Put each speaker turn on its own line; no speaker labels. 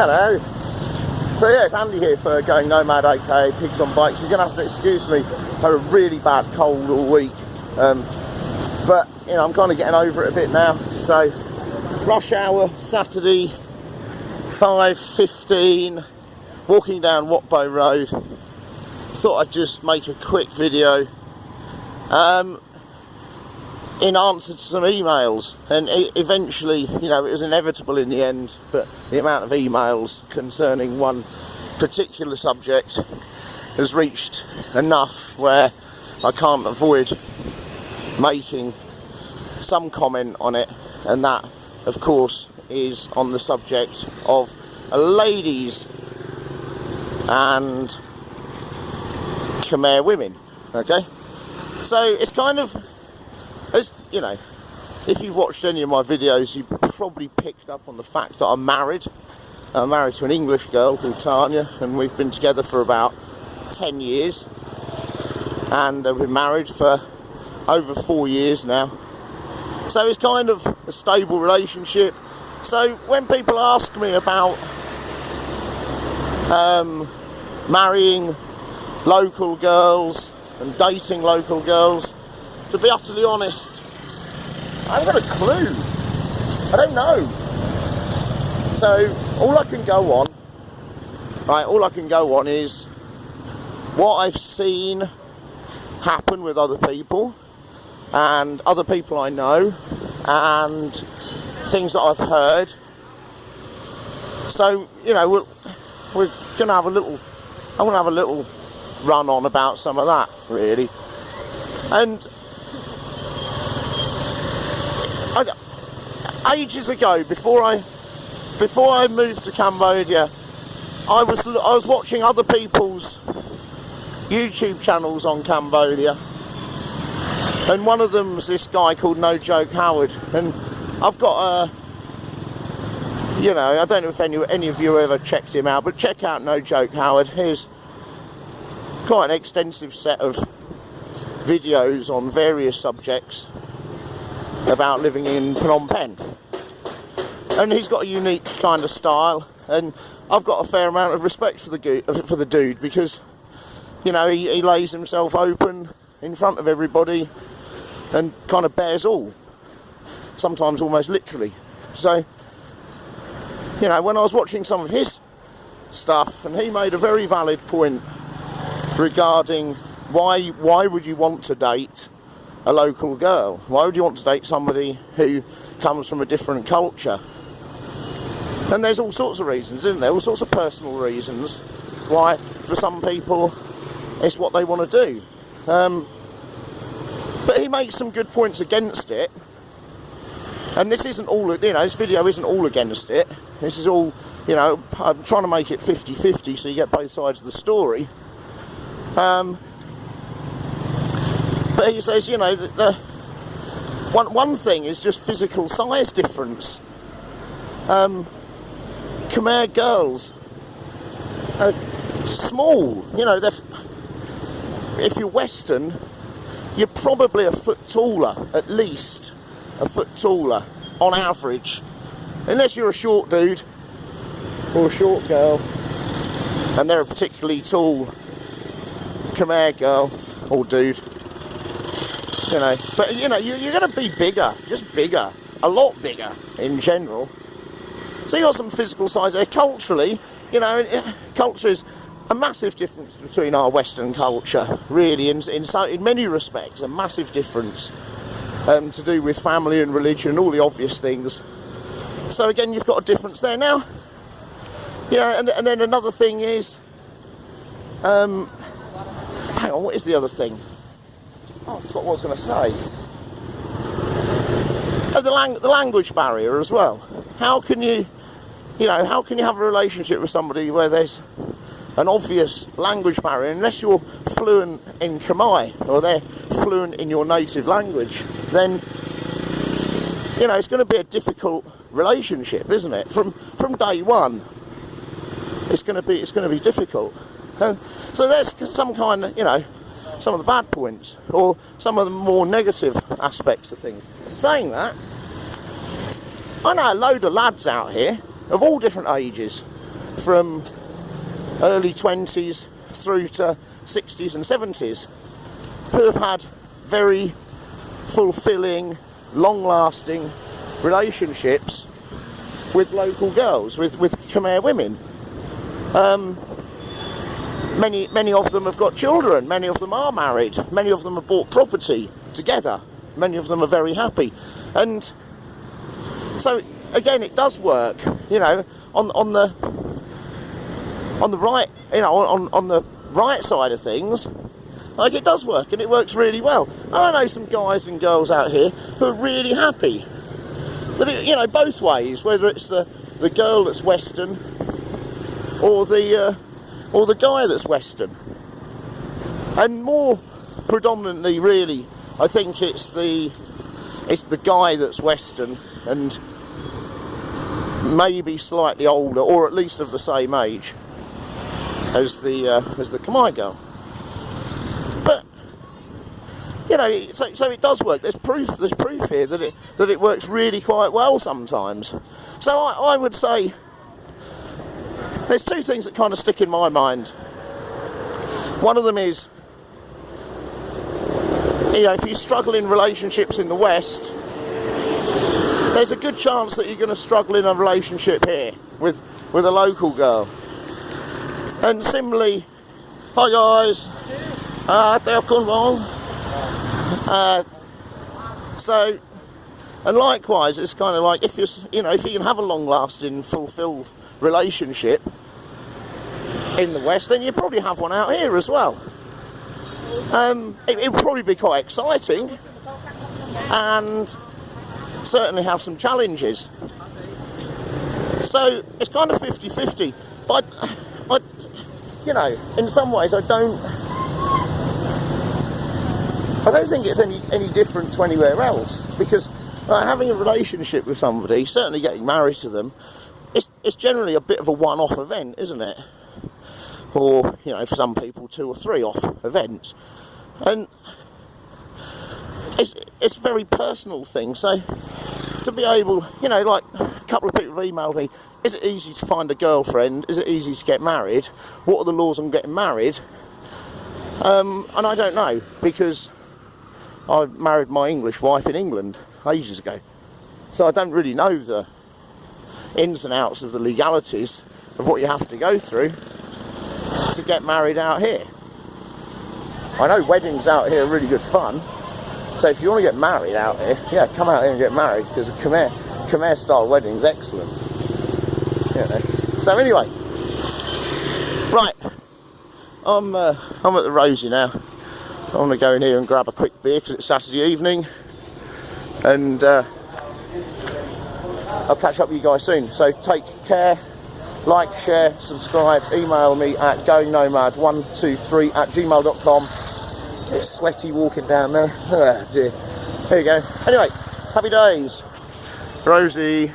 Hello. So yeah, it's Andy here for Going Nomad, aka Pigs on Bikes. You're going to have to excuse me, I had a really bad cold all week. But, you know, I'm kind of getting over it a bit now. So, rush hour, Saturday, 5:15, walking down Watbow Road. Thought I'd just make a quick video in answer to some emails, and eventually, you know, it was inevitable in the end, but the amount of emails concerning one particular subject has reached enough where I can't avoid making some comment on it, and that, of course, is on the subject of ladies and Khmer women. Okay, so it's kind of, as you know, if you've watched any of my videos, you've probably picked up on the fact that I'm married. I'm married to an English girl called Tanya, and we've been together for about 10 years, and we've been married for over 4 years now. So it's kind of a stable relationship. So when people ask me about marrying local girls and dating local girls, to be utterly honest, I haven't got a clue. I don't know. So all I can go on is what I've seen happen with other people and other people I know and things that I've heard. So, you know, we're gonna have a little, I want to have a little run on about some of that, really. And ages ago, before I moved to Cambodia, I was watching other people's YouTube channels on Cambodia, and one of them's this guy called No Joke Howard, and I've got a, you know, I don't know if any of you ever checked him out, but check out No Joke Howard. Here's quite an extensive set of videos on various subjects about living in Phnom Penh, and he's got a unique kind of style, and I've got a fair amount of respect for the dude, because, you know, he lays himself open in front of everybody and kind of bears all, sometimes almost literally. So, you know, when I was watching some of his stuff, and he made a very valid point regarding why would you want to date a local girl? Why would you want to date somebody who comes from a different culture? And there's all sorts of reasons, isn't there? All sorts of personal reasons why, for some people, it's what they want to do. But he makes some good points against it. And this isn't all, you know, this video isn't all against it. This is all, you know, I'm trying to make it 50-50 so you get both sides of the story. But he says, you know, that one thing is just physical size difference. Khmer girls are small, you know, if you're Western, you're probably a foot taller, at least a foot taller, on average. Unless you're a short dude, or a short girl, and they're a particularly tall Khmer girl, or dude. You know, but you know, you're going to be bigger, just bigger, a lot bigger in general. So you got some physical size there. Culturally, you know, culture is a massive difference between our Western culture, really, in many respects, a massive difference to do with family and religion, all the obvious things. So again, you've got a difference there now. Yeah, and then another thing is, hang on, what is the other thing? Oh, I forgot what I was going to say. Oh, the language barrier as well. How can you have a relationship with somebody where there's an obvious language barrier, unless you're fluent in Khmer, or they're fluent in your native language? Then, you know, it's going to be a difficult relationship, isn't it? From day one, it's going to be difficult. So there's some kind of, you know, some of the bad points, or some of the more negative aspects of things. Saying that, I know a load of lads out here of all different ages from early 20s through to 60s and 70s who have had very fulfilling, long-lasting relationships with local girls, with Khmer women. Many of them have got children, many of them are married, many of them have bought property together, many of them are very happy. And so again, it does work, you know, on the right, you know, on the right side of things. Like, it does work, and it works really well. And I know some guys and girls out here who are really happy with it, you know, both ways, whether it's the girl that's Western or the guy that's Western. And more predominantly, really, I think it's the guy that's Western and maybe slightly older, or at least of the same age as the Khmer girl. But you know, so it does work. There's proof here that it works really quite well sometimes. So I would say there's two things that kind of stick in my mind. One of them is, you know, if you struggle in relationships in the West, there's a good chance that you're going to struggle in a relationship here with a local girl. And similarly, hi guys, they're Cornwall. So, and likewise, it's kind of like if you can have a long-lasting, fulfilled relationship in the West, then you probably have one out here as well. It would probably be quite exciting and certainly have some challenges. So it's kind of 50-50. But you know, in some ways, I don't think it's any different to anywhere else, because having a relationship with somebody, certainly getting married to them, it's generally a bit of a one-off event, isn't it? Or, you know, for some people, 2 or 3 off events, and it's a very personal thing. So to be able, you know, like a couple of people have emailed me, is it easy to find a girlfriend? Is it easy to get married? What are the laws on getting married? And I don't know, because I married my English wife in England ages ago. So I don't really know the ins and outs of the legalities of what you have to go through to get married out here. I know weddings out here are really good fun. So if you want to get married out here, yeah, come out here and get married, because a Khmer style wedding's excellent. You know. So anyway, right, I'm at the Rosie now. I want to go in here and grab a quick beer because it's Saturday evening, and I'll catch up with you guys soon. So take care, like, share, subscribe, email me at goingnomad123@gmail.com. It's sweaty walking down there. Oh dear. There you go. Anyway, happy days. Rosie.